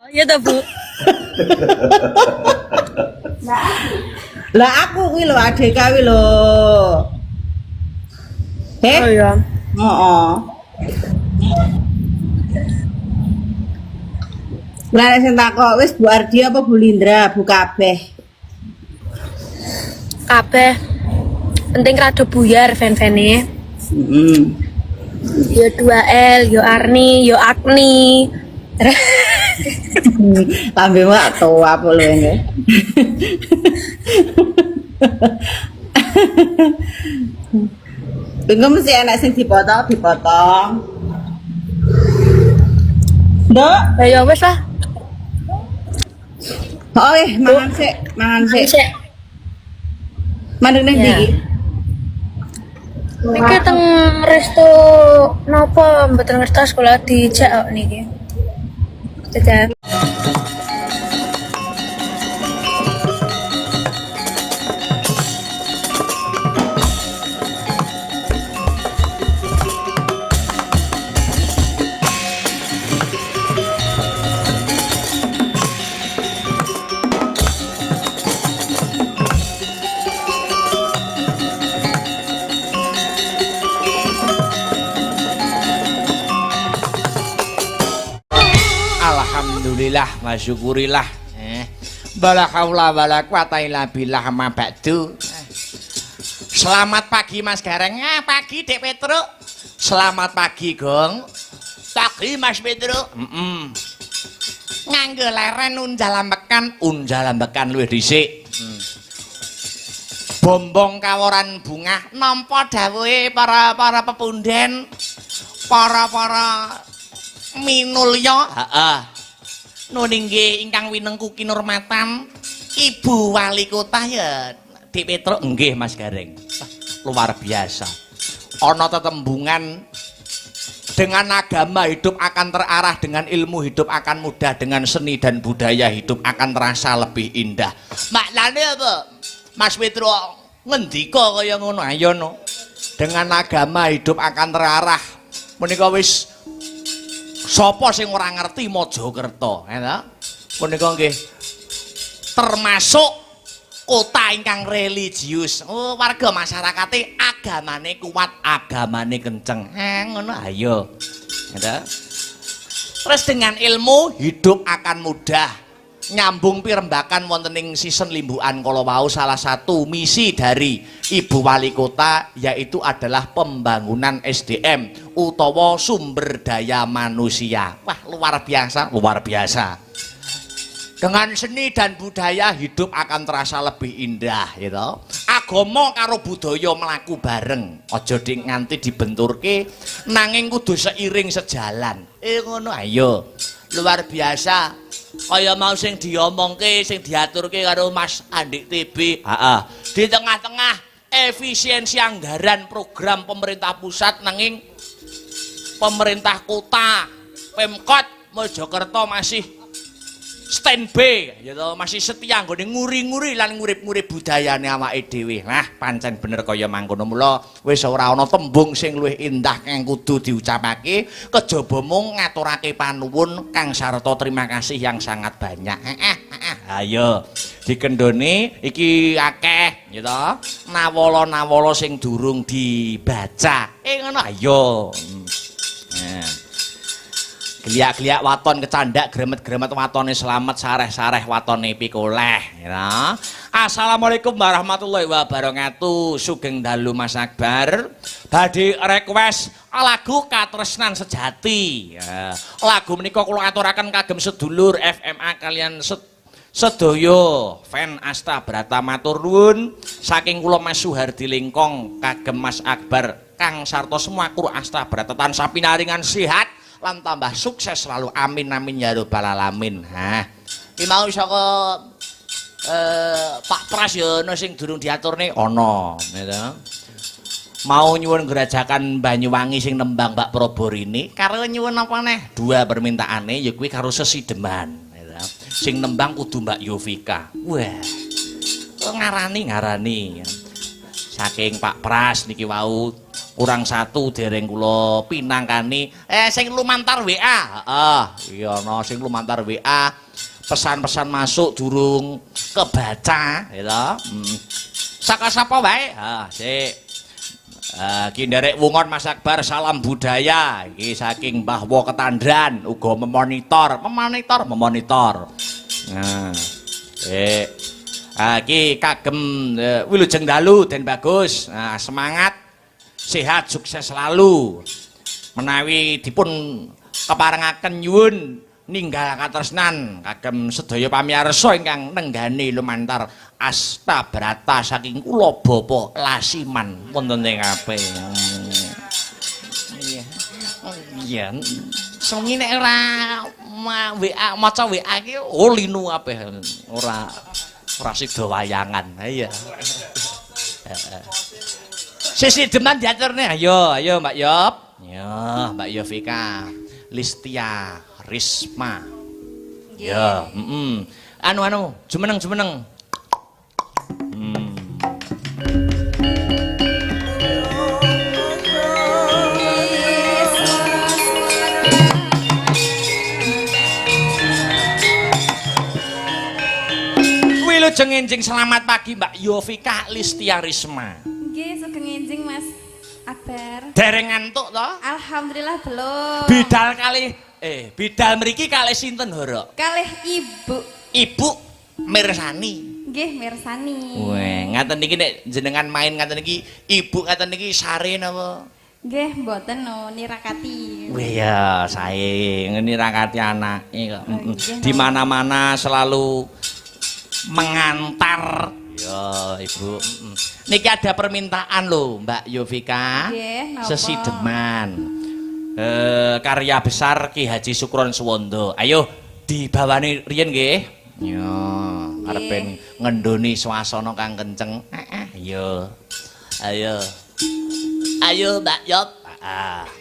Iya toh, Bu. Lah aku kuwi lho adik kuwi lho. Oh iya. Heeh. Lah nek sing takok wis Bu Ardi apa Bu Lindra, Bu kabeh. Kabeh. Penting rada buyar fan-fane. Heeh. Yo 2L, yo Arni, yo Agni. Lambe mak tua apa lho ini. Tunggu mesti enak sing dipotong. Nduk, Ya wis lah. oh mangan sik. Sik. Mandeg ning ndi Ya. iki? Iki teng resto napa mboten ngertos kula dijak kok niki. Dadah. Alhamdulillah wa syukurilah. Bala haula wala quwata illa billah ma ba'du. Selamat pagi Mas Gareng. Pagi Dek Petruk. Selamat pagi Gong. Pagi Mas Petruk. Nganggo leren unjalambekan luwih dhisik. Bombong kaworan bungah nampa dawuhe para pepunden, para minulya. Heeh. Nun inggih ingkang winengku kinurmatan Ibu Wali Kota ya Dik Petruk nggih Mas Gareng. Luar biasa. Ana tetembungan dengan agama hidup akan terarah, dengan ilmu hidup akan mudah, dengan seni dan budaya hidup akan terasa lebih indah. Maknane apa? Mas Petruk ngendika kaya ngono ayo no. Dengan agama hidup akan terarah. Menika wis sapa sing ora ngerti Mojokerto, ya. Menika nggih termasuk kota ingkang religius. Oh, warga masyarakate agamane kuat, agamane kenceng. Ngono ayo. Ya. Terus dengan ilmu hidup akan mudah. Nyambung pirembakan wonten ing season limbukan kala wau salah satu misi dari Ibu Wali Kota yaitu adalah pembangunan SDM utawa sumber daya manusia. Wah, luar biasa, luar biasa. Dengan seni dan budaya hidup akan terasa lebih indah, gitu. Agama karo budaya mlaku bareng. Aja nganti dibenturke nanging kudu seiring sejalan. Ngono ayo. Luar biasa. Kaya mau sing diomongke, sing diaturke karo Mas Andik TB. Di tengah-tengah efisiensi anggaran program pemerintah pusat nanging pemerintah kota Pemkot Mojokerto masih standby gitu, masih setia nggone nguri-nguri lan ngurip-ngurip budayane awake dhewe. Nah, pancen bener kaya mangkono. Mula wis ora ana tembung sing luwih indah kang kudu diucapake kejaba mung ngaturake panuwun kang sarta terima kasih yang sangat banyak. Ayo dikendhone iki akeh gitu. Nawala-nawala sing durung dibaca. Ngono ayo. Geliak-geliak waton kecandak, gremet-gremet watone selamat, sareh-sareh watone pikoleh. Ya. Assalamualaikum warahmatullahi wabarakatuh. Sugeng dalu Mas Akbar. Badhe request lagu Katresnan Sejati. Ya. Lagu menika kula aturaken kagem sedulur FMA kalian sedaya fan Asta Brata matur nuwun saking kula Mas Suhardi Lingkong kagem Mas Akbar Kang sarta semua kru Asta Brata tansah pinaringan sehat lan tambah sukses selalu, amin amin ya rabbal alamin. Iki mau saka Pak Pras ya ana sing durung diaturne ana gitu. Mau nyuwun gerajakan Banyuwangi sing nembang Mbak Proborini karo nyuwun apa neh dua permintaane ya kuwi karo Sesideman gitu. Sing nembang kudu Mbak Yovika. Wah ngarani saking Pak Pras niki wau kurang satu dereng kula pinangkani sing lumantar WA. Iya ana sing lumantar WA. Pesan-pesan masuk durung kebaca gitu. Saka sapa wae? Sik. Ki nderek wungon Mas Akbar salam budaya iki saking Mbah Wo Ketandran uga memonitor. Nah. Ki kagem Wilujeng Dalu Den Bagus. Nah, semangat, sehat, sukses selalu. Menawi dipun keparengaken nyuwun ninggal katresnan kagem sedaya pamiyarsa ingkang nenggani lumantar asta brata saking kula Bapa Lasiman wonten ing kabeh. Iya. Sungi nek ora WA maca WA iki linu kabeh ora sida wayangan. Iya. Sisi deman diaturne. Ayo Mbak Yop. Ya, Mbak Yovika. Listia Risma. Ya, anu jumeneng. Wilujeng enjing selamat pagi Mbak Yovika Listia Risma. Nggih, sugeng enjing Mas Akbar. Dereng ngantuk to? Alhamdulillah belum. Bidal mriki kalih sinten, Hara? Kalih Ibu. Ibu mirsani. Nggih, mirsani. Weh, ngaten niki nek jenengan main ngaten niki, Ibu ngaten niki sare napa? Nggih, mboten no nirakati. Weh ya, sae nirakati anake kok. Di mana-mana selalu mengantar. Ya, Ibu. Niki ada permintaan lho, Mbak Yovika. Nggih, napa? Sesideman. Karya besar Ki Haji Sukron Suwondo. Ayo dibawani riyen nggih. Ya, arepen ngendoni swasana kang kenceng. Ayo. Ayo Mbak Yop.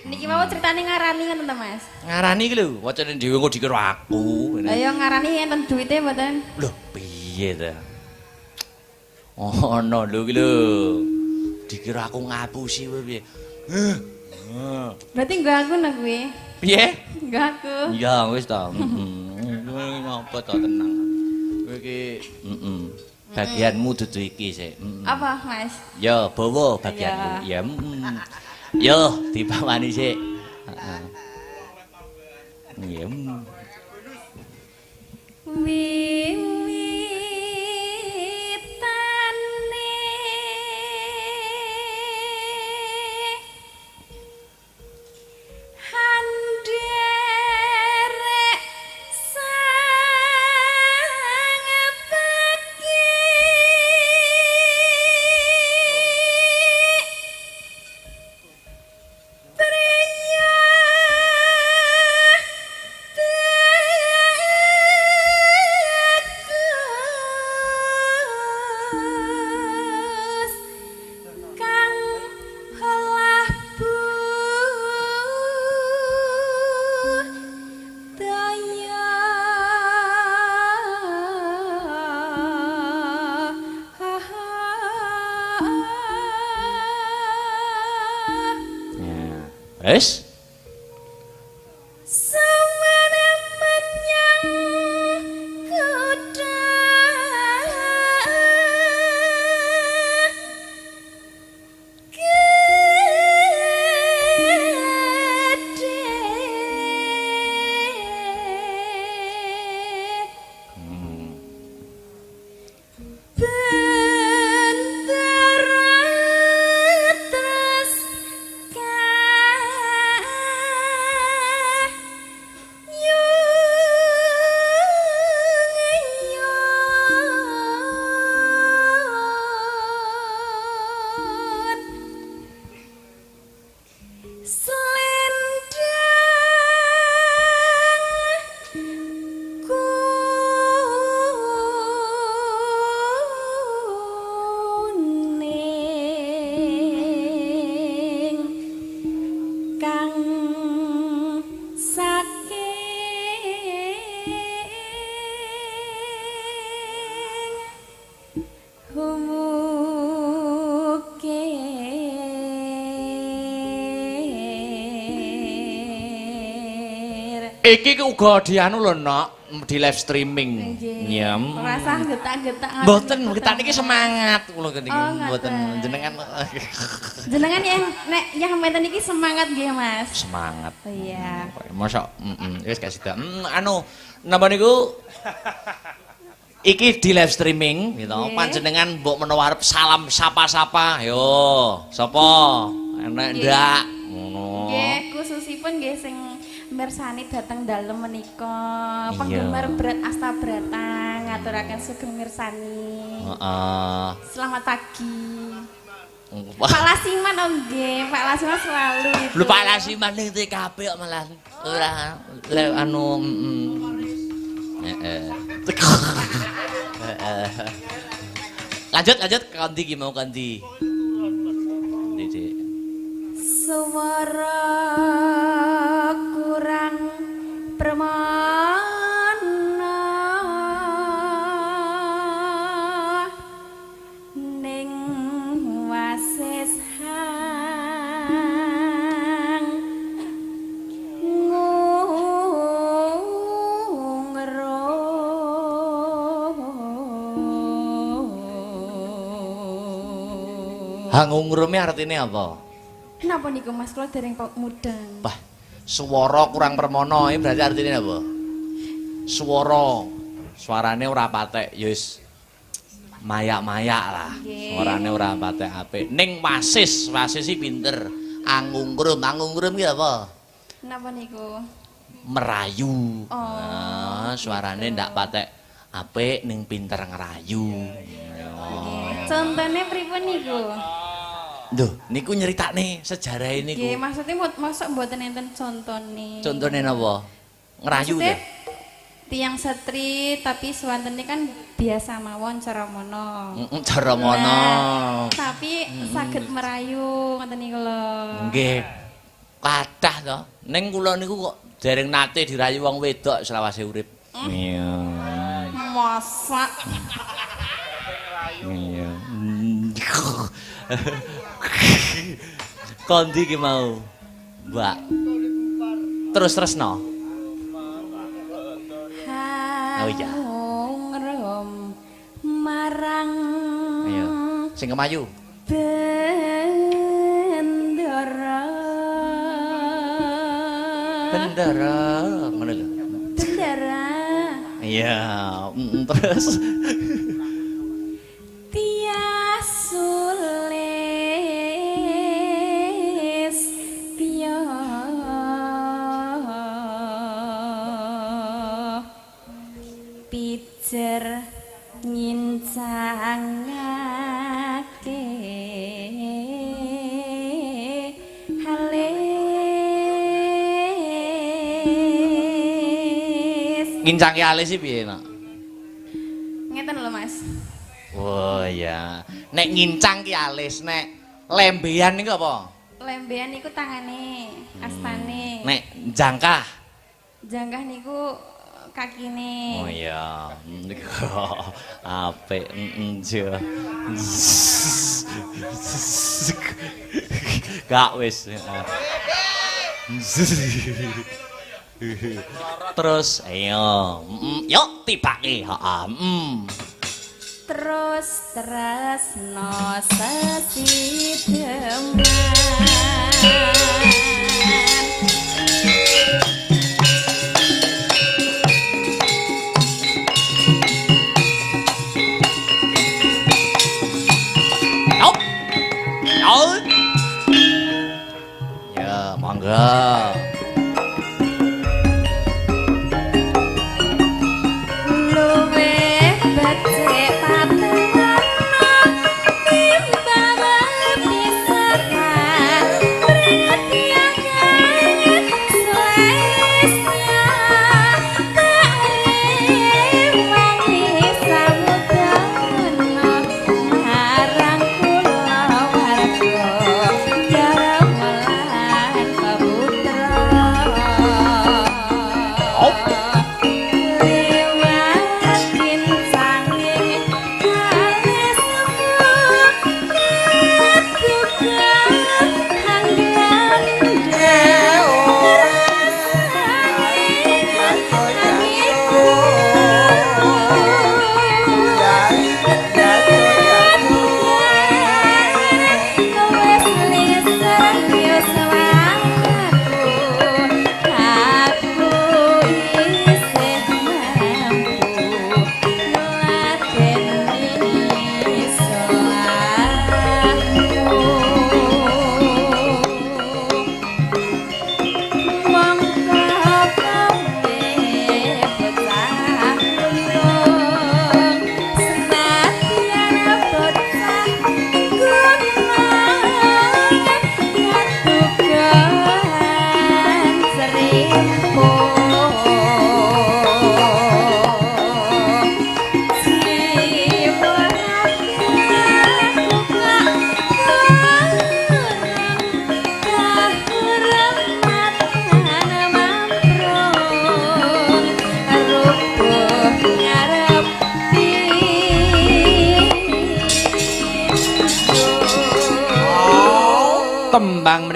Niki mau ceritane ngarani ngoten to, Mas? Ngarani iki lho, wacane dhewe kok dikira aku. Ayo ngarani enten duwite mboten? Lho, piye ta? Ono lho iki lho. Dikira aku ngapusi kowe piye? Berarti enggak aku nang kuwi. Piye? Enggak aku. Ya wis ta. Ngopo to tenang. Kowe iki bagianmu dudu iki sik. Apa, Mas? Ya, bawa bagianmu. Ya. Yo, dipawani sik. Heeh. Ya. Wes? Iki uga dianu lho, Nok, di live streaming. Nggih. Rasa getak-getak. Mboten, kita niki semangat kula niki mboten jenengan. Jenengan yang mboten iki semangat nggih, Mas. Semangat. Oh iya. Mosok, wis gak sida. Anu, napa niku iki di live streaming gitu. Panjenengan mbok menawa arep salam sapa-sapa. Yo, sapa? Enak ndak? Ngono. Nggih, khususipun nggih sing mirsani dateng dalem menika penggemar berat Asta Brata ngaturaken sugeng mirsani. Heeh. Selamat pagi. Pak Lasiman om nggih, Pak Lasiman selalu itu. Lho Pak Lasiman ning TKP kok malah ora anu Lanjut kanthi ki mau kanthi. Dik. Suara kurang permana ning wasis hang ngungro Hangungrume artine apa? Kenapa niku Mas kula dereng mudeng? Bah, swara kurang permono iki berarti artine apa? Suarane ora patek, ya wis mayak-mayak lah. Suarane ora patek apik. Ning wasis iki pinter. Angungrum ki apa? Kenapa niku? Merayu. Oh. Suarane ndak patek apik ning pinter ngerayu. Contone pripun niku? Duh, niku nyeritakne sejarah niku. Nggih, maksudnya mosok mboten enten contone. Contone napa? Ngerayu ya? Tiang setri tapi suwantene kan biasa mawon cara mono. Cara mono. Tapi saged merayu ngoten niku lho. Nggih. Kathah to. Ning kula niku kok dereng nate dirayu wong wedok selawase urip. Iya. Masak. Iya. Kondi ki mau, Mbak. Terus-terusno. Oh iya. Ngrom marang. Ayo. Sing kemayu. Bendera. Ngono lho. Bendera. Iya, terus Tiasulis Pio Pijer ngincangake halis ngincangke alis iki piye, Nak? Ngeten lho, Mas. Oh iya. Nek ngincang ki alis, nek lembean niku apa? Lembean niku tangane, astane. Nek jangkah. Janggah niku kakine. Oh iya. Niku apik. Jo. Gak wis. Terus ayo. Yuk tibake. Heeh. Terus no sesideman. Yuk. Yuk. Ya, monggo.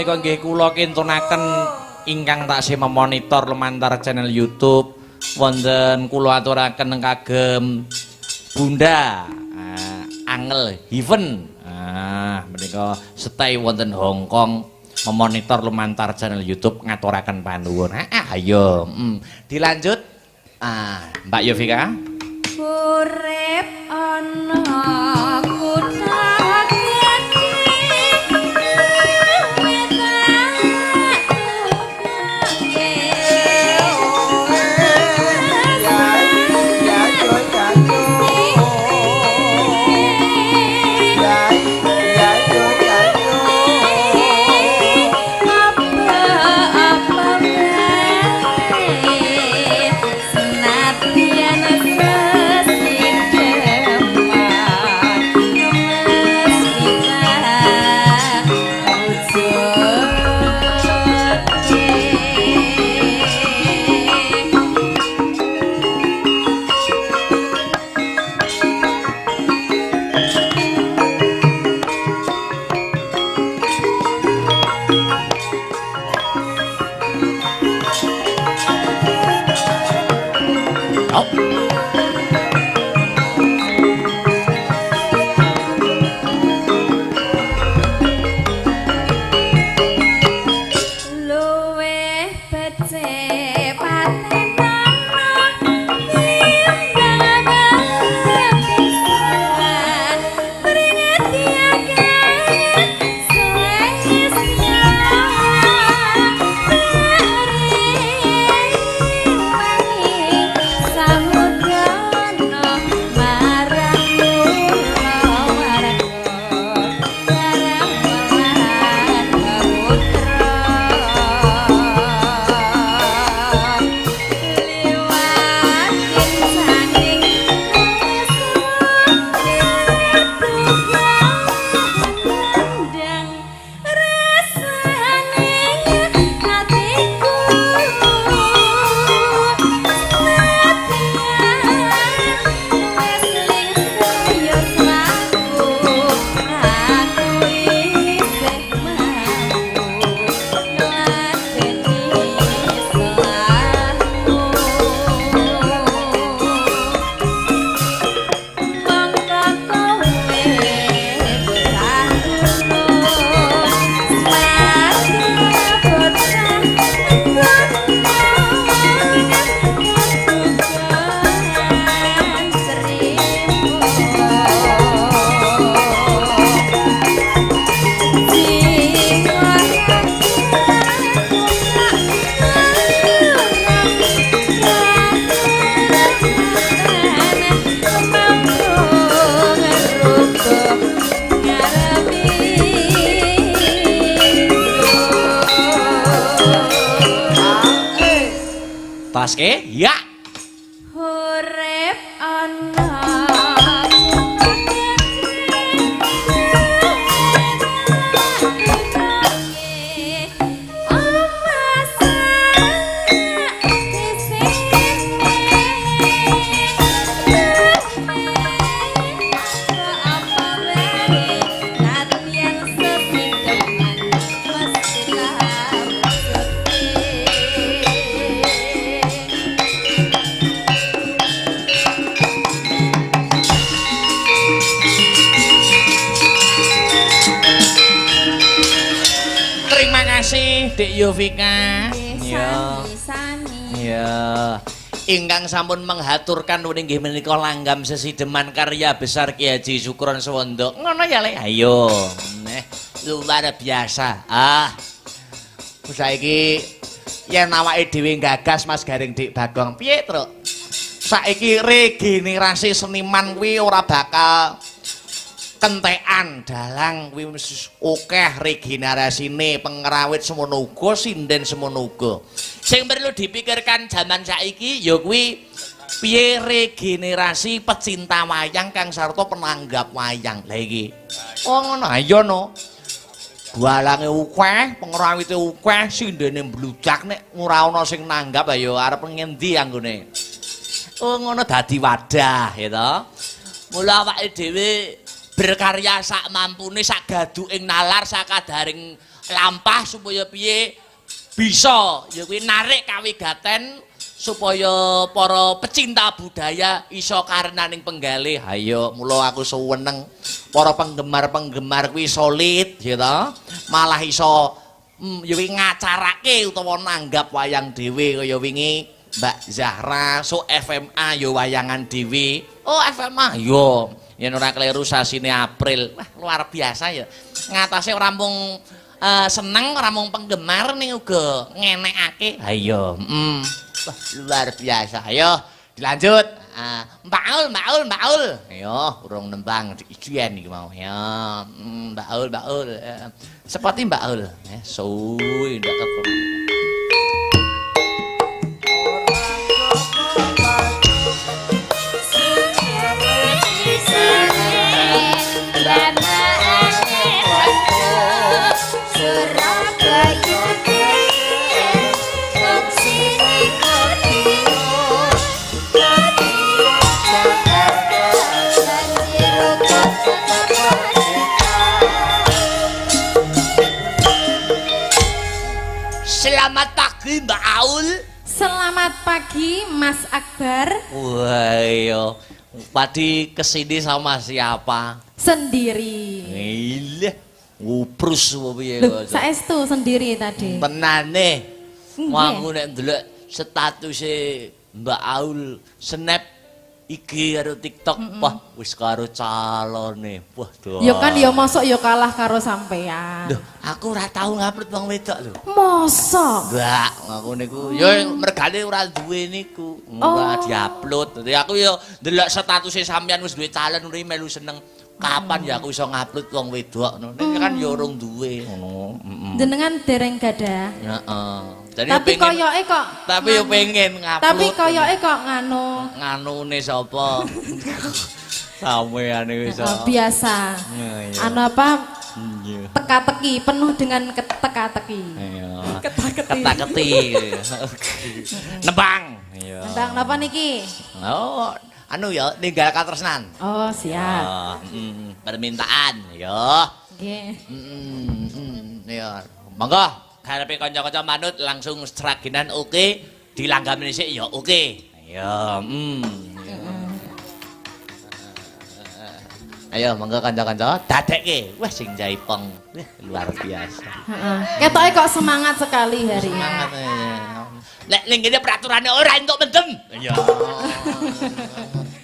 menika nggih kula kintunaken ingkang taksih memonitor lumantar channel YouTube wonten kula aturaken kagem Bunda Angel Heaven. Menika stay wonten Hong Kong memonitor lumantar channel YouTube ngaturaken panuwun. Ayo, dilanjut. Mbak Yovika. Urip ana kutha Taske, ya. Urip ana Dek Yovika. Sami. Ya. Ingkang sampun menghaturkan inggih menika langgam sesideman karya besar Ki Haji Sukron Sewondo. Ngono ya Le. Ayo. Luar biasa. Saiki yen awake dhewe gagas Mas Garing Dik Bagong, piye, Truk? Saiki regenerasi seniman kuwi ora bakal kentekan dalang kuwi wis akeh regenerasine pengrawit semono uga sinden semono uga. Sing perlu dipikirkan zaman saiki ya kuwi piye regenerasi pecinta wayang kang sarta penanggap wayang. Lah iki. Oh ngono ayo no. Dalange akeh, pengrawite akeh, sindene mbludak nek ora ana sing nanggap ayo arep ngendi anggone. Oh ngono dadi wadah ya to. Mula awake dhewe berkarya sak mampune sak gaduking nalar sakadaring lampah supaya piye bisa ya kuwi narik kawigaten supaya para pecinta budaya iso karenaning penggalih. Ayo mula aku suweneng para penggemar-penggemar kuwi solid ya ta. Malah iso ya kuwi ngacarake utawa nanggap wayang dhewe kaya wingi Mbak Zahra so FMA ya wayangan dhewe. Oh FMA yo yen ora kleru sasine April. Wah luar biasa ya. Ngatasé ora mung seneng ora mung penggemar ning uga ngenekake. Ayo, wah luar biasa. Ayo dilanjut. Mbak Ul. Ayo urung nembang ijen iki mau ya. Mbak Ul. Seperti Mbak Ul. Suwi ndak ketemu. Selamat pagi Mbak Aul. Selamat pagi Mas Akbar. Wah iya. Tadi kesini sama siapa? Sendiri. Iya. Nguprus apa piye Loh, kok. saestu sendiri tadi. Tenane. Nggih. Wangu nek ndelok statuse Mbak Aul snap IG karo TikTok, wah wis karo calone. Wah, doa. Ya kan ya mosok ya kalah karo sampean. Loh, aku ora tau ngupload wong wedok lho. Mosok. Enggak, aku niku ya mergane ora duwe niku. Ora diupload. Dadi aku ya ndelok statuse sampean wis duwe calon uri melu seneng. Kapan ya aku iso ngupload wong wedok ngono. Nek kan ya urung duwe ngono. Jenengan dereng gadah. Heeh. Jadi Tapi koyoke kok. Tapi yo pengen ngupload. Tapi koyoke kok nganu. Nganune sapa? Sampeyan wis Biasa. Iya. Anu apa? Iya. Teka-teki penuh dengan teka-teki. Iya. Ketak-keti. Ketak-keti. Nembang. Iya. Tentang napa niki? Oh, anu ya ninggal katresnan. Oh, siap. Permintaan ya. Nggih. Ya. Monggo karepe kanca-kanca manut langsung straginan oke, dilanggami sik ya oke. Ya, Ayo monggo kanca-kanca dadekke. Wah sing jaipong. Wah luar biasa. Heeh. Ketoke kok semangat sekali hari ini. Semangat ya. Lek ning kene peraturannya ora entuk mendem. Ya.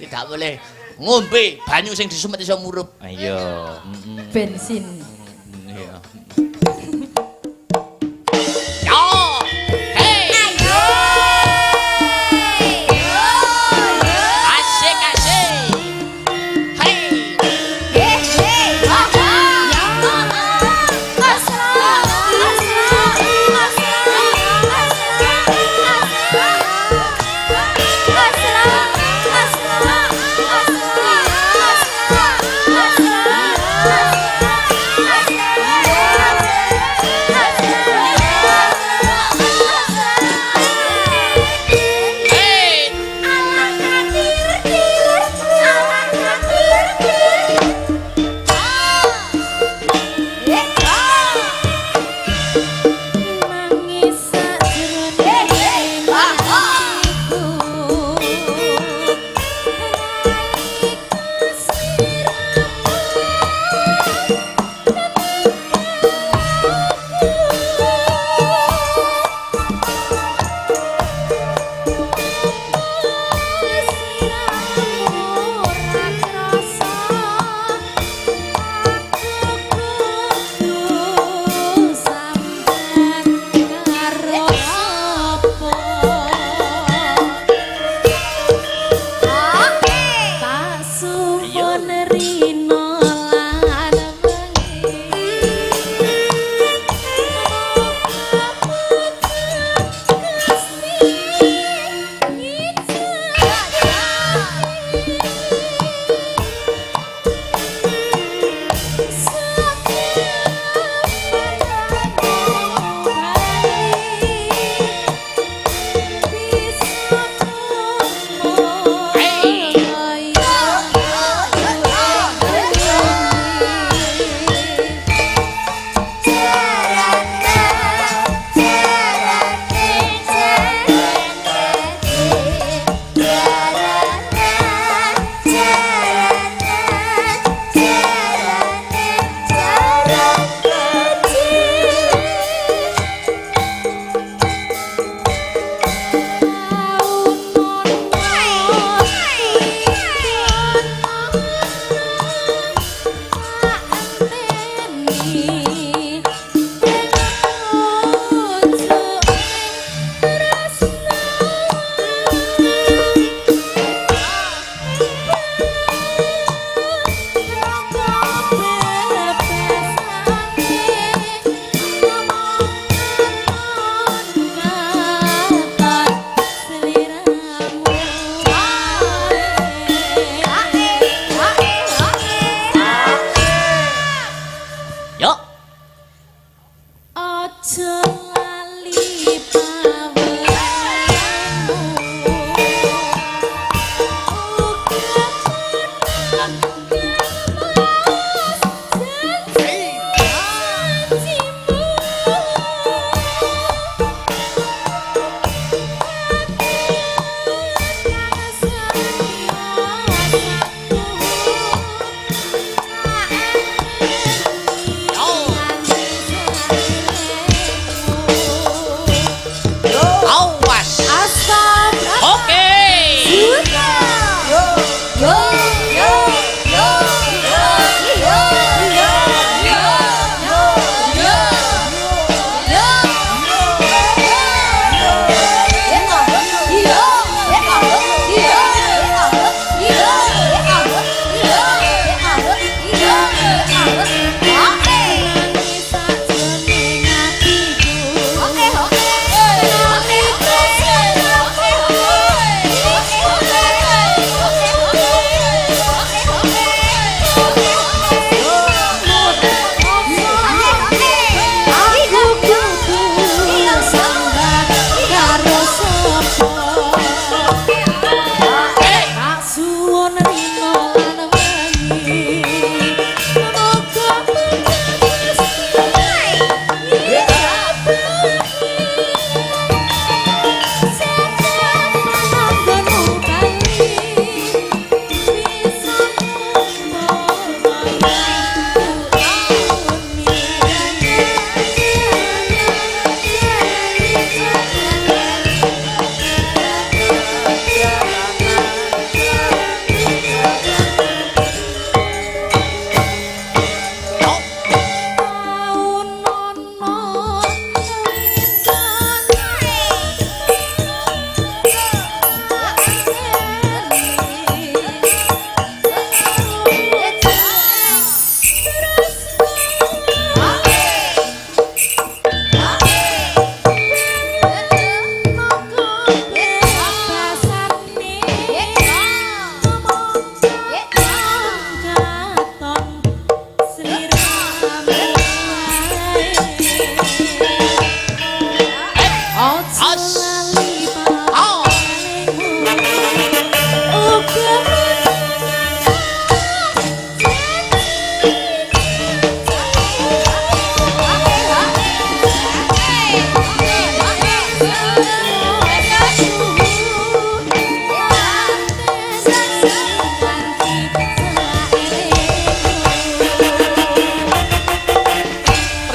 Tidak boleh ngombe banyu sing disumet iso murup. Ayo. Bensin. Iya. Yo. Hey. Ayo. Asik asik. Hey.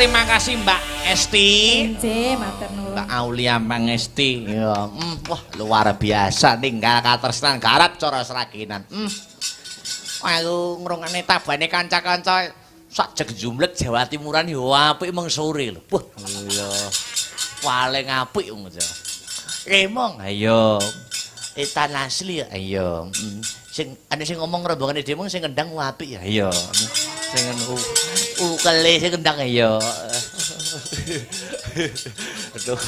terima kasih Mbak Esti. Nggih, matur nuwun. Mbak Aulia Pangesti. Ya, wah luar biasa ninggal katresnan garap cara seraginan. Aku ngrungokne tabane kanca-kanca sak jumlek Jawa Timuran yo apik mung sore lho. Wah, iya. Paling apik wong Jawa. Emong ayo. Etan asli ayo. Sing ana sing ngomong rombongane dhewe mung sing ngendang apik ya ayo. Sing ukele sing ngendang ayo. Aduh.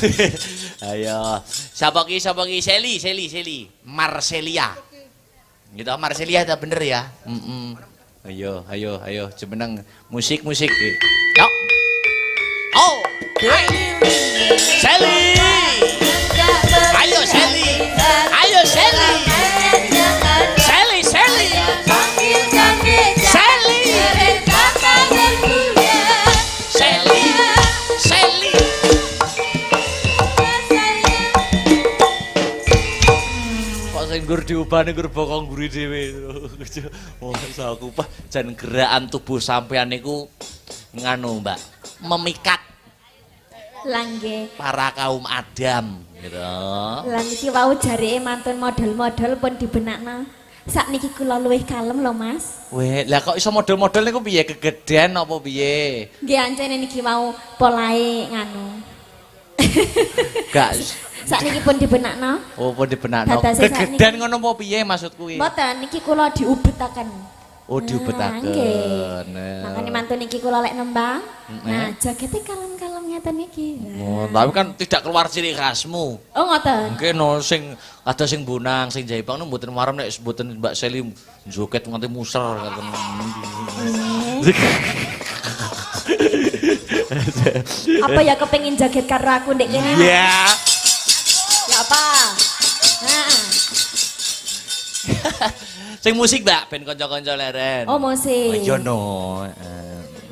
Ayo. Sapa ki Seli. Marcelia. Gitu Marcelia ta bener ya? Ayo, jemeneng musik. Yuk. Oh, Seli. Ayo Seli. Seli. Nggur diubahne nggur bokong nguri dhewe. Masa aku Pak jan gerakan tubuh sampean niku nganu Mbak, memikat Langge. para kaum Adam gitu. Lah niki wau jareke mantun model-model pun dibenakna. Sakniki kula luwih kalem lho Mas. Weh, lah kok iso model-model niku piye kegeden apa piye? Nggih ancene niki wau polahe nganu. Gak Sakniki pun dibenakna. oh pun dibenakno. Dadase Kegeden ngono apa piye maksudku kuwi? Mboten niki kula diubetaken. Oh diubetaken. Makane mantun niki kula lek nembang. Nah, jakete kalem-kalem ngeten niki. Oh, tapi kan tidak keluar ciri khasmu. Oh ngoten. Mungkin no sing ada sing bonang, sing jaipang nu mboten warem nek mboten Mbak Seli joget nganti muser ngoten. Apa ya kepengin joget karo aku ndek kene? Iya. Ya apa? Nah. Sing musik Mbak ben kanca-kanca leren. Oh musik. Oh iya no.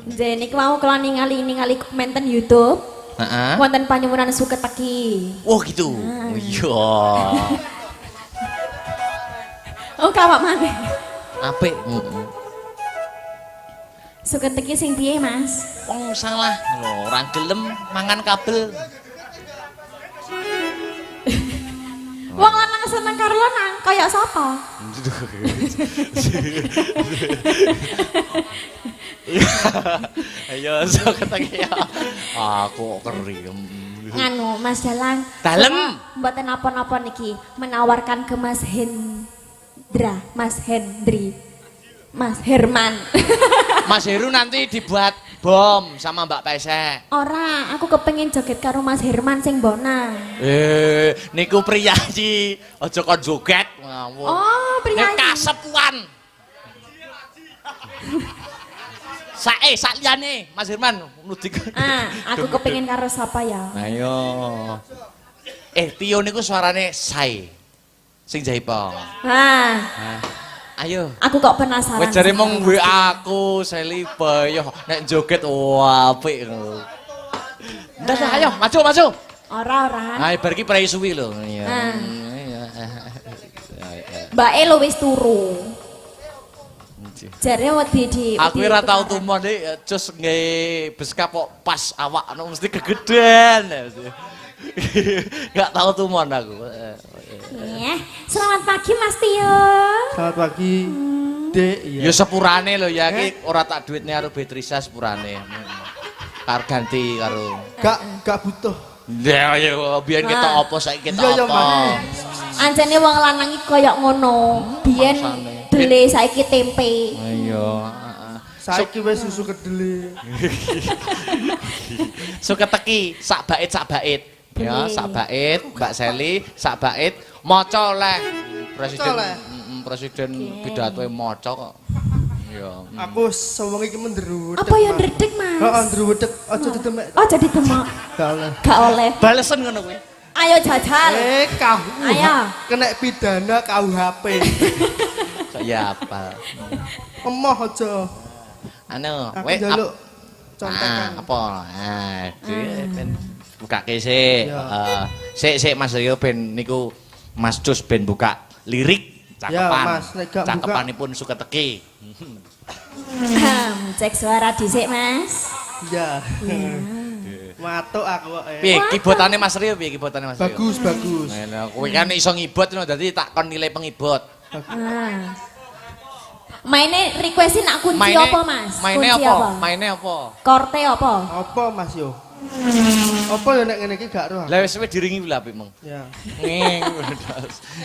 Jadi niku mau kula ningali komenten YouTube. Heeh. Wonten panyuwunan Suketeki. Oh gitu. Oh iya. Oh kawak maneh. Apik. Suketeki sing piye, Mas? Wong salah lho, ora gelem mangan kabel. Wong lanang seneng karo lanang, kaya sapa? Ayo Suketeki ya. Aku keri. Nganu, Mas Dalang. Dalem. Mboten napa-napa niki, menawarkan ke Mas Hendra, Mas Hendri, Mas Herman. Mas Heru nanti dibuat bom sama Mbak Pesek. Ora, aku kepengin joget karo Mas Herman sing bonang. Niku priyayi, aja kon joget ngawur. Oh, priyayi. Nek kasepuan. Sak liyane Mas Herman nudik. Aku kepengin karo sapa ya? Ayo. Tio niku suarane sae. Sing jaipong. Ayo. Aku kok penasaran. Wis jare mong duwe aku, Seli Bayo. Nek joget apik. Ndak ayo, maju. Ora. Ha, bar iki prei suwi lho. Iya. Mbak Elo wis turu. Jare wedi di. Aku ora tau tumon iki, cus nggae beskap kok pas awak mesti kegeden. Gak tau tumon aku. Selamat pagi Mas Tio. Selamat pagi, Dek. Ya sepurane lho ya iki ora tak duitne karo Beatrice sepurane. Karo ganti karo. Gak butuh. Ya biyen kita apa saiki kita Iya, apa. Ancene wong lanang iki koyo ngono. Biyen dele saiki tempe. Iya, Saiki wis susu kedele. Suketeki sak bait. Ya, sak bait, Mbak Seli, sak bait maca oleh presiden pidatoe maca kok. Ya. Aku seweng iki menderu. Apa yang ndredeg, Mas? Heeh, ndruwedeg aja ditemek. Aja ditemek. Gak oleh. Gak oleh. Balesen ngono kuwi. Ayo jajal. Kau. Ayo. Kena pidana KUHP. Ya apa? Emoh aja. Anu, Aku njaluk contekan. apa? Ben bukake sik. Sik Mas Rio ben niku Mas Dus ben buka lirik cakepan. Ya, Mas, nek gak buka. Cakepanipun Suketeki. Cek suara dhisik, Mas. Iya. Matuk aku kok. Piye kibotane Mas Rio piye kibotane Mas Rio? Bagus, bagus. Nah, kowe kan iso ngibot no dadi tak kon nilai pengibot. Maine requestin nak kunci apa Mas? Maine Kunci apa? Maine apa? Korte apa? Apa Mas yo? Apa yo nek ngene iki gak roh. Lah wis diringi lho apik mong. Ya. Nging.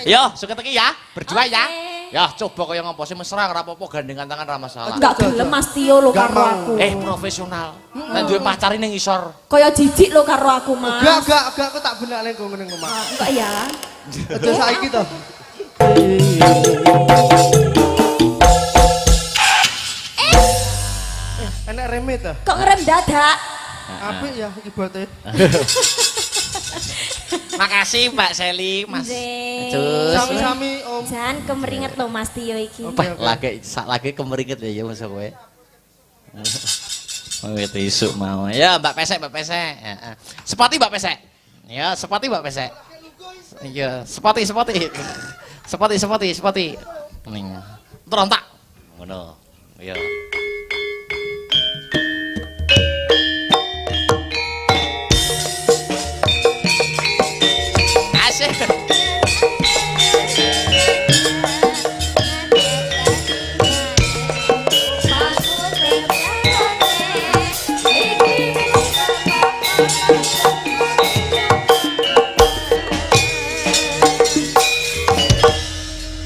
Yo, suket iki ya, berdua ya. Oke. Ya, coba kaya ngopo sih mesra ora apa-apa gandengan tangan ra masalah. Enggak gelem Mas Tio lo Nggak karo mau. aku. Profesional. Nek duwe pacare ning isor. Kaya jijik lo karo aku Mas. Enggak, aku tak benake kok ngene Mas. Enggak ya. Aja saiki to. Enak remit ta? Kok ngerem dadak? Apik ya ibote. Makasih Mbak Seli, Mas. Nggih. Terus Sami-sami Om. Jangan kemeringet lo Mas Tio iki. lagi kemeringet ya masa kowe. Oh, itu isuk mau. Ya, Mbak Pesek. Ya. Sepati Mbak Pesek. Ya, sepati Mbak Pesek. Iya, sepati. Ning. Terontak. Ngono. Iya. Asik.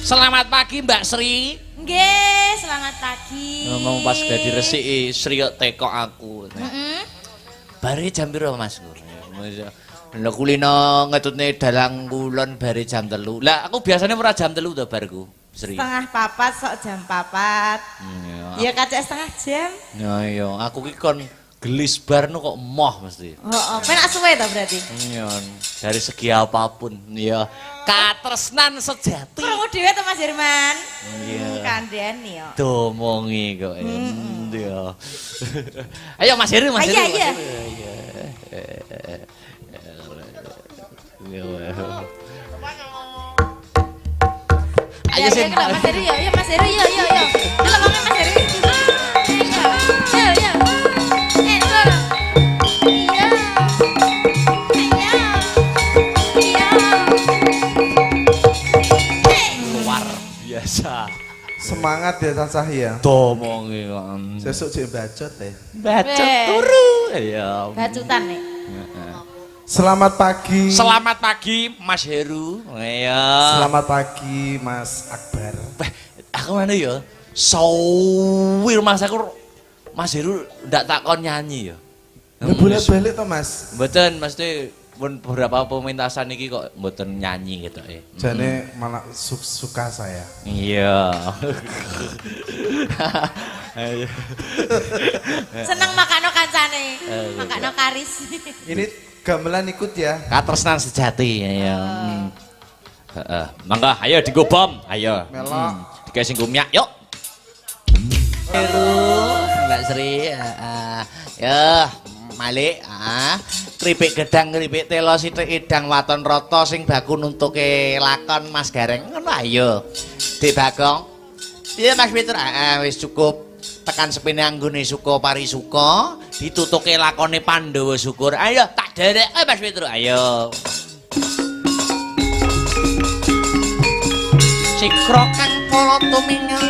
Selamat pagi Mbak Sri. Nggih, selamat pagi. Ngomong pas gak diresiki Sri kok teko aku. Bare jam piro Mas? Lha kulino ngetutne dalang kulon bare jam 3. Lah aku biasanya ora jam 3 to barku, Sri. Setengah papat sok jam 4. Ya kacek setengah jam. Ya iya, aku ki kon gelis bar nu kok moh mesti. Heeh, penak suwe to berarti. Iya, dari segi apapun ya. Katresnan sejati. Krungu dhewe to Mas Herman. Iya. Kandhani yo. Domongi kok. Iya. Ayo Mas Heru, Mas Heru. Iya. Ayo sih. Mas Heru yo, Mas Heru yo. Delok Mas Heru. Yo. Luar biasa. Semangat ya tansah ya. Domongi kok. Sesuk jek bacot ya. Bacot turu. Iya. Bacutan nih. Selamat pagi. Selamat pagi Mas Heru. Iya. Selamat pagi Mas Akbar. Aku mana ya? Sawir Mas aku Mas Heru ndak takon nyanyi ya. Boleh-boleh toh Mas. Mboten mesti pun beberapa pementasan iki kok mboten nyanyi gitu ya. Jane malah suka saya. Iya. Seneng makano kancane. Makano karis. Ini gamelan ikut ya. Katresnan sejati ya. Heeh. Mangga ayo digobom, ayo. Melok. Dikasih gumyak, yuk. Heru, Mbak Sri, ya Malik, keripik gedang, keripik telo, sitik idang, waton roto, sing baku nuntuke lakon Mas Gareng, ngono ayo. Dik Bagong, iya Mas Peter, wis cukup. Tekan sepene anggone suka parisuka, ditutuke lakone Pandhawa syukur. Ayo tak derek, Mas Peter, ayo. Cikro kang polo tumingal.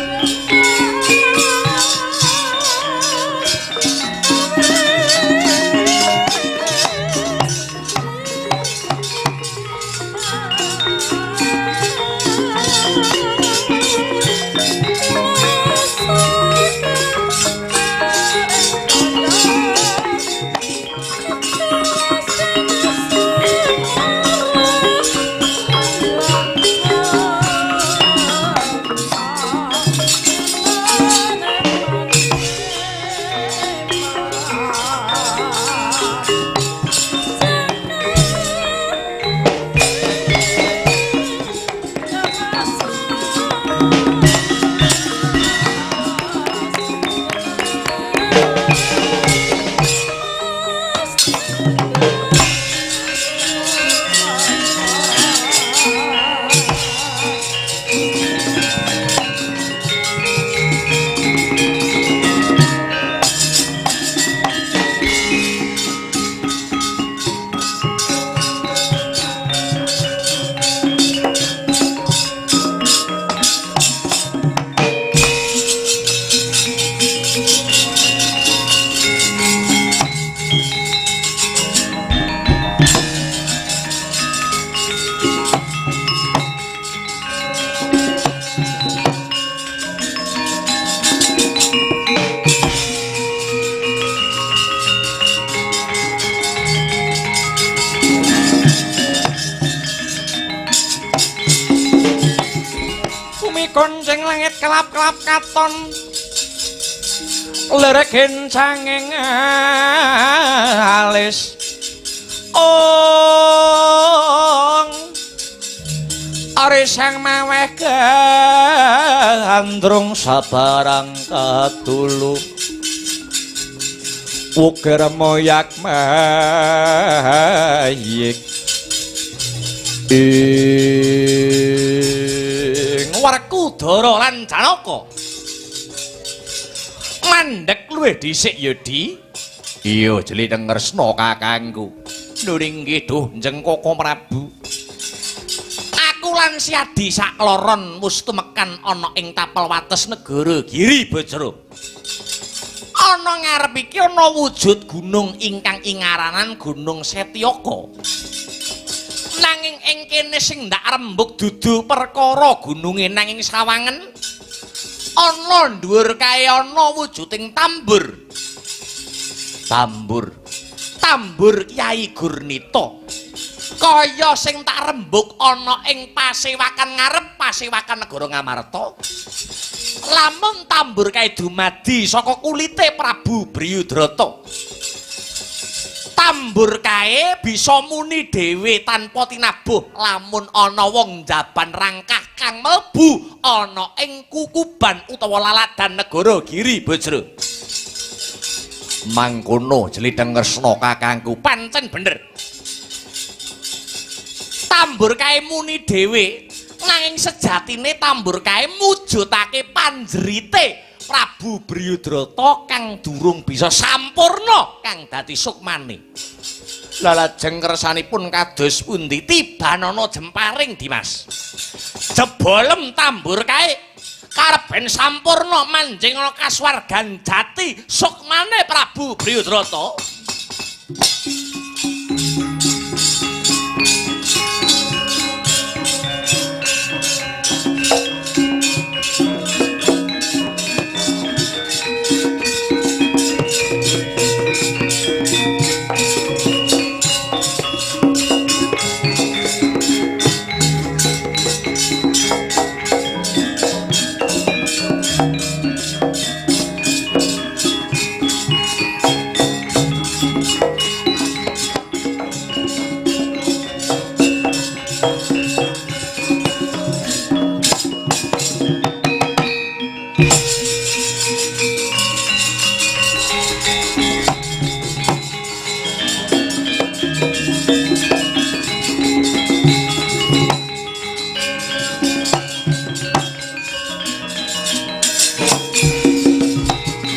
sing langit kelap-kelap katon leregen sanging alis ari sang maweh gandrung sabarang katulu ukir moyak mayik ing Werkudara lan Janaka mandhek luwih dhisik ya Di. Iya Jliteng Kresna kakangku. Nuring duh Jengkoko Prabu. Aku lan Siadi sakloron wis tumekan ana ing tapel wates negara Giri Bajra. Ana ngarep iki ana wujud gunung ingkang ingaranan Gunung Setyaka. Nanging ing kene sing ndak rembug dudu perkara gununge nanging sawangen ana dhuwur kae ana wujuding tambur Kyai Gurnita kaya sing tak rembug ana ing pasewakan ngarep pasewakan negara Ngamarta lamun tambur kae dumadi saka kulite Prabu Briyudrata tambur kae bisa muni dhewe tanpa tinabuh lamun ana wong njaban rangkah kang mlebu ana ing kukuban utawa laladan negara Giri Bajra. Mangkono Jliteng Kresna kakangku pancen bener. Tambur kae muni dhewe nanging sejatine tambur kae mujudake panjerite Prabu Briyudrata kang durung bisa sampurna kang dadi sukmane. Lajeng kersanipun kados pundi tibanana jemparing Dimas. Jebolem tambur kae karep ben sampurna manjing ana kasuwargan jati sukmane Prabu Briyudrata.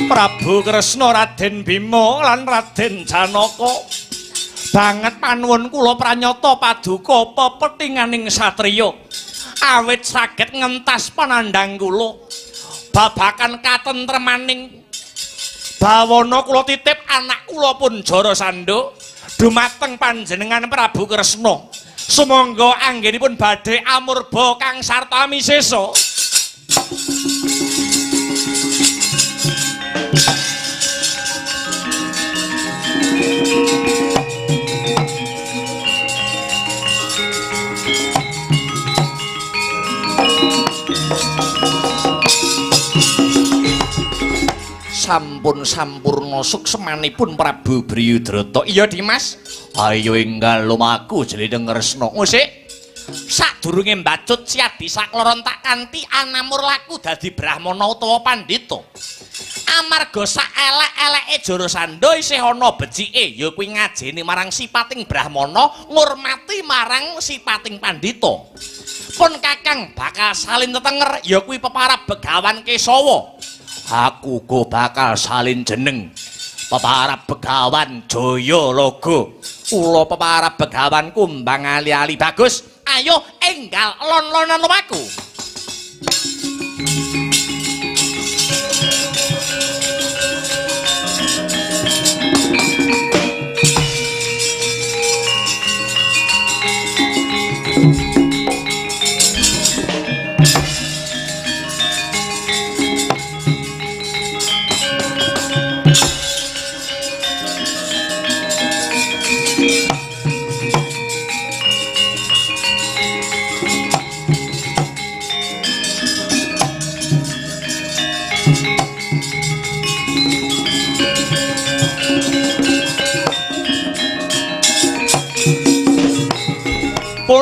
Prabu Kresna Raden Bima lan Raden Janaka banget panuwun kula pranyata paduka pepetinganing satriya awit saged ngentas panandhang kula babakan katentremaning bawana kula titip anak kula pun Jarasandha dumateng panjenengan Prabu Kresna sumangga anggenipun badhe amurba kang sarta misesa. Sampun sampurna suksemanipun Prabu Briyudrata. Iya Dimas. Ayo enggal lumaku Jliteng Kresna. Musik. Sadurunge mbacut Siadi sakloron tak kanthi anamur laku dadi brahmana utawa pandhita. Amarga saelek-eleke Jarasandha isih ana becike ya kuwi ngajeni marang sipating brahmana ngurmati marang sipating pandhita. Pun Kakang bakal salin tetenger ya kuwi peparab Begawan Kesawa. Aku go bakal salin jeneng peparab Begawan Jayalaga. Kula peparab Begawan kumbang ali-ali bagus. Ayo enggal lon-lonan lumaku.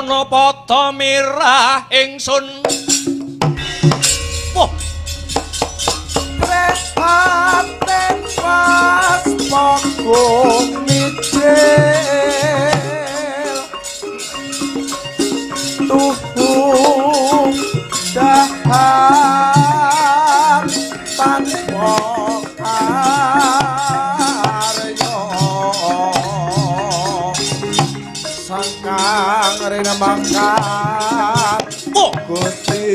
ana padha mirah ingsun. Wah, Rehaten pas panggung mijil tuhung dahar tanpa karya sangkang rena mangkat Gusti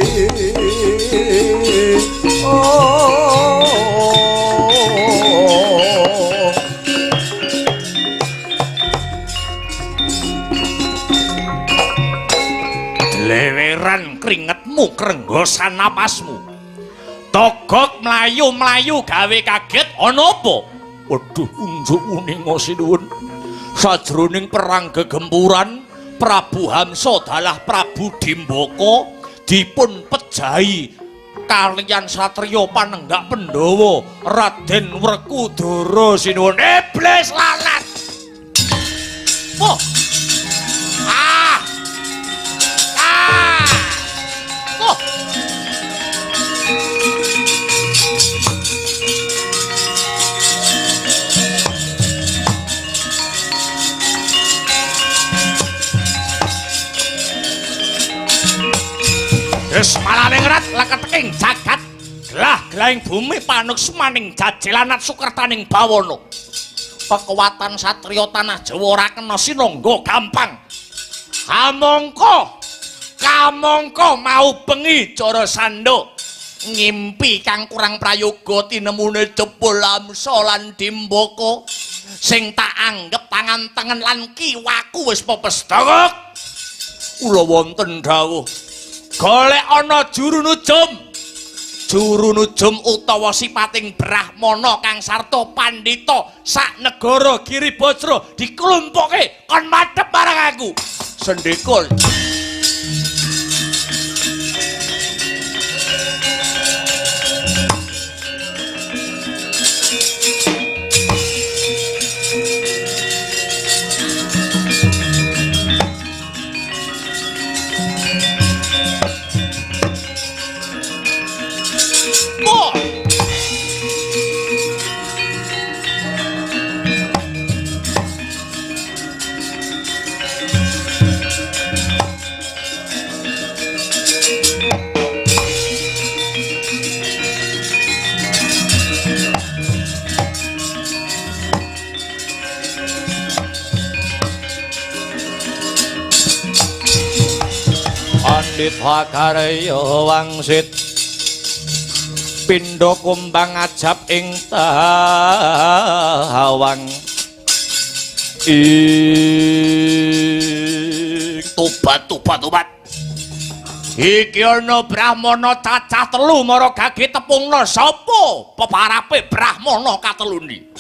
leweran keringetmu krenggosan napasmu. Togok mlayu-mlayu gawe kaget ana apa? Waduh, unjuk uninga sinuwun. Sajroning perang gegempuran Prabu Hamsa dalah Prabu Dimbaka dipun pejahi kaliyan satriya panenggak Pandhawa Raden Werkudara sinuwun. Iblis lalat. Oh. Oh. Wis malaning rat leketing jagat gelah-gelahing bumi panuksmaning jajelanat sukertaning bawana. Kekuatan satriya tanah Jawa ora kena sinangga gampang. Kamangka mau bengi Jara Sanda ngimpi kang kurang prayoga tinemune jebul Hamsa lan Dimbaka sing tak anggep tangan tengen lan kiwaku wis pepesdhok. Kula wonten dawuh golek ana juru nujum utawa sipating Brahmana kang sarta pandhita sak negara Giribajra diklumpukke kon madhep marang aku. Sendikul Pandhita Karya wangsit pindha kumbang ajab ing tawang tobat iki ana Brahmana cacah 3 mara gage tepungna sapa peparape Brahmana katelundi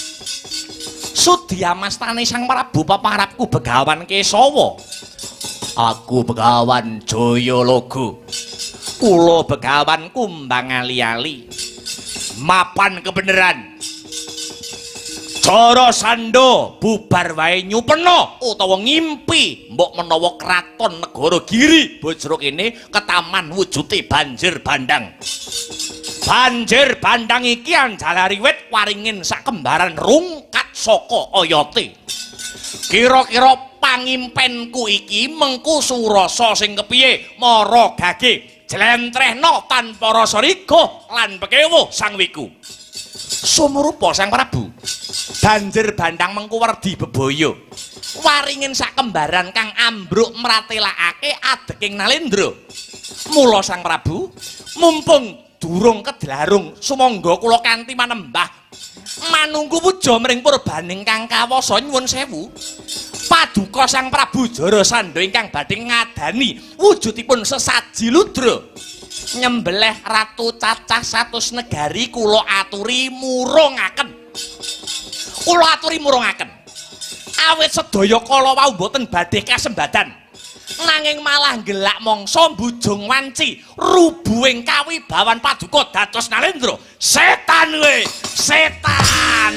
Sudyamastane Sang Prabu peparapku Begawan Kesawa. Aku Begawan Jayalaga. Kula Begawan kumbang ali-ali. Mapan kebeneran. Jara Sanda bubar wae nyupena utawa ngimpi mbok menawa kraton negara Giri Bajra kene ketaman wujute banjir bandang. Banjir bandang iki anjalari wit waringin sak kembaran rungkat saka oyote. Kira-kira pangimpenku iki mengku surasa sing kepiye mara gage jlentrehna tanpa rasa rigo lan pekewuh sang wiku. Sumrupa Sang Prabu. Banjir bandang mengku werdi bebaya. Waringin sak kembaran kang ambruk mratelakake adeking Nalendra. Mula Sang Prabu mumpung durung kedlarung sumangga kula kanthi manembah manunggu puja mring purbaning kang kawasa nyuwun sewu. Paduka Sang Prabu Jarasandha ingkang badhe ngadani wujudipun sesaji ludra nyembelih ratu cacah 100 negari kula aturi murungaken. Kula aturi murungaken. Awit sedaya kala wau boten badhe kasembadan. Nanging malah gelak mangsa mbujung wanci rubuhing kawibawan paduka dados Nalendra. Setan we, setan.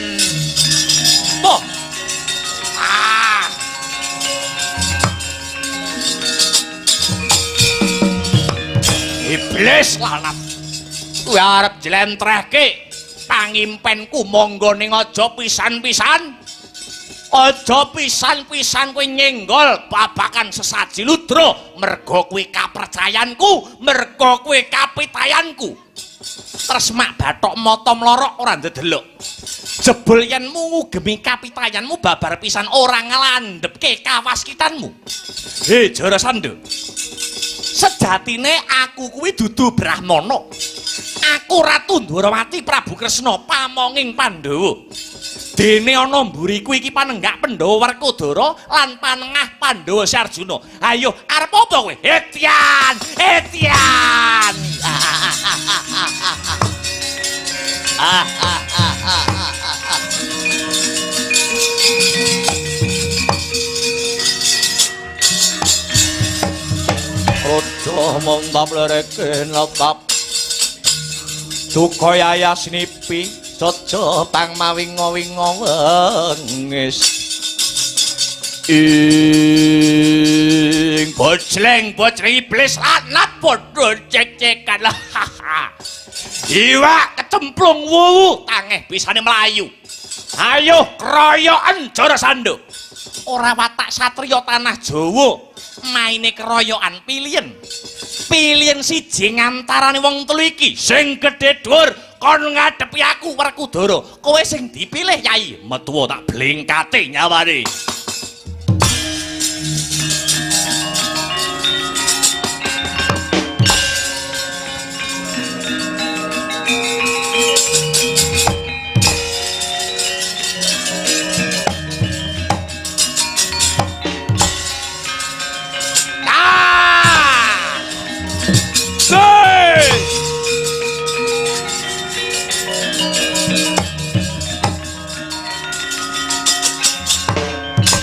iblis lanat. Kuwi arep jlentrehke pangimpenku monggo ning aja pisan-pisan. Aja pisan-pisan kowe nyenggol babakan sesaji ludra merga kuwi kapercayanku, merga kuwi kapitayanku. Tresmak bathok mata mlorok ora ndedelok. Jebul yen ngugemi kapitayanmu babar pisan ora nglandhepke kawaskitanmu. He Jarasandha. Sejatine aku kuwi dudu Brahmana. Aku Ratu Ndwarawati Prabu Kresna pamonging Pandhawa. Dene ana mburiku iki panenggak Pandhawa Werkudara lan panengah Pandhawa Sarjuna. Ayo arep apa kowe? Etian, Etian. Ojo mong lereke netap duka yayas nipi coco tang mawingo-wingo wengis ing bojleng bocah iblis lanat padha cek-cekan lah iwak kecemplung wuwu tangeh bisane melayu. Ayo keroyokan Jarasandha. Ora watak satriya tanah Jawa maine keroyokan pilihan. Pilihan siji ngantarane wong telu iki sing gedhe dhuwur kon ngadepi aku Werkudara. Kowe sing dipilih Yai, metuwa tak blengkate nyawane.